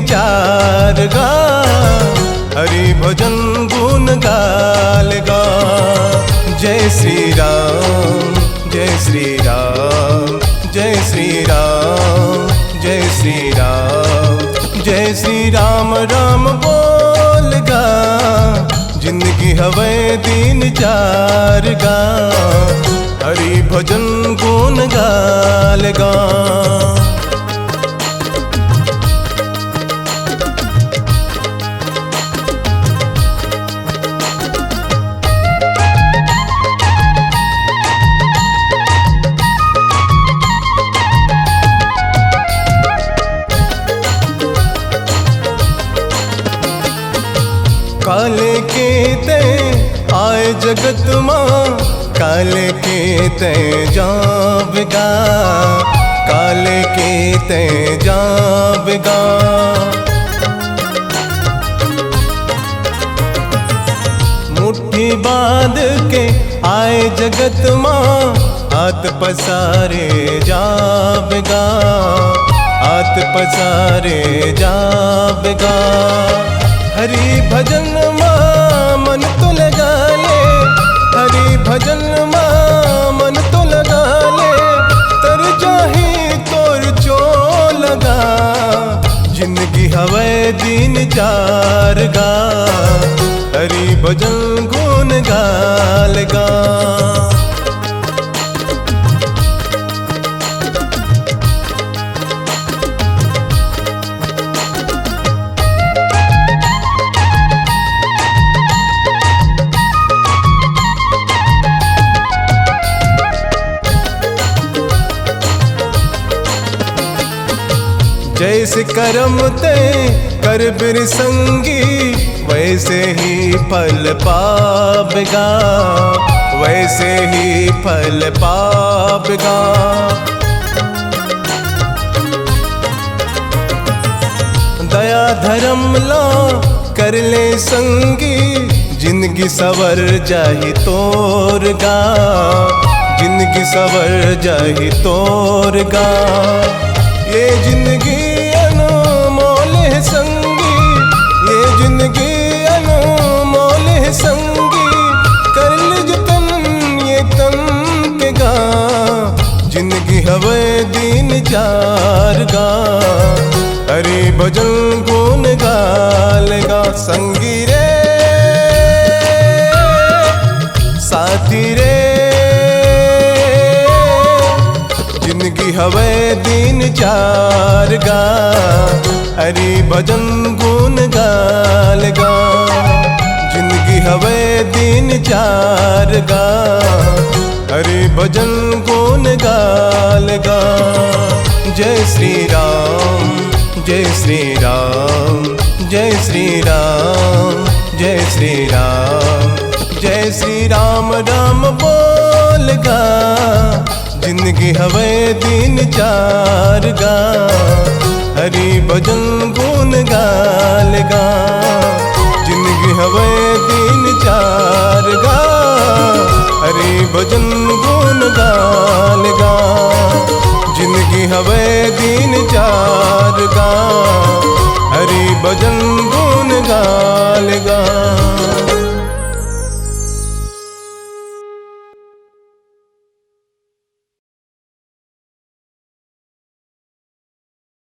चार गा, हरि भजन गुण गाल गा। जय श्री राम जय श्री राम जय श्री राम जय श्री राम जय श्री राम राम बोल गा, जिंदगी हवे दिन चार गा, हरि भजन गुण गाल गा। काले के ते आए जगत माँ, काले के ते जावेगा, काले के ते जावेगा। मुट्ठी बांध के आए जगत माँ, हाथ पसारे जावेगा, हाथ पसारे जावेगा। हरि भजन माँ मन तो लगा ले, हरि भजन माँ मन तो लगा ले, तर जाही तोर चो लगा, जिंदगी हवे दिन चार गा, हरि भजन गुण गाल गा। जैसे कर्म ते कर बिर संगी, वैसे ही फल पावेगा, वैसे ही फल पावेगा। दया धर्म ला कर ले संगी, जिंदगी सवर जाही तोर गा, जिंदगी सवर जाही तोर गा। ये जिंदगी अनमोल है संगी, ये जिंदगी अनमोल है संगी, कर ले जतन ये तन के गा, जिंदगी हवे दिन चार गा, हरि भजन गुण गाल गा। संगी रे साथी रे, जिंदगी हवे दिन चार गा, हरि भजन गुण गाल गा। जिंदगी हवे दिन चार गा, हरि भजन गुण गाल गा। जय श्री राम जय श्री राम जय श्री राम जय श्री राम जय श्री राम राम बोल गा, जिंदगी हवे दिन चार गा, हरि भजन गुण गाल गा। जिंदगी हवे दिन चार गा।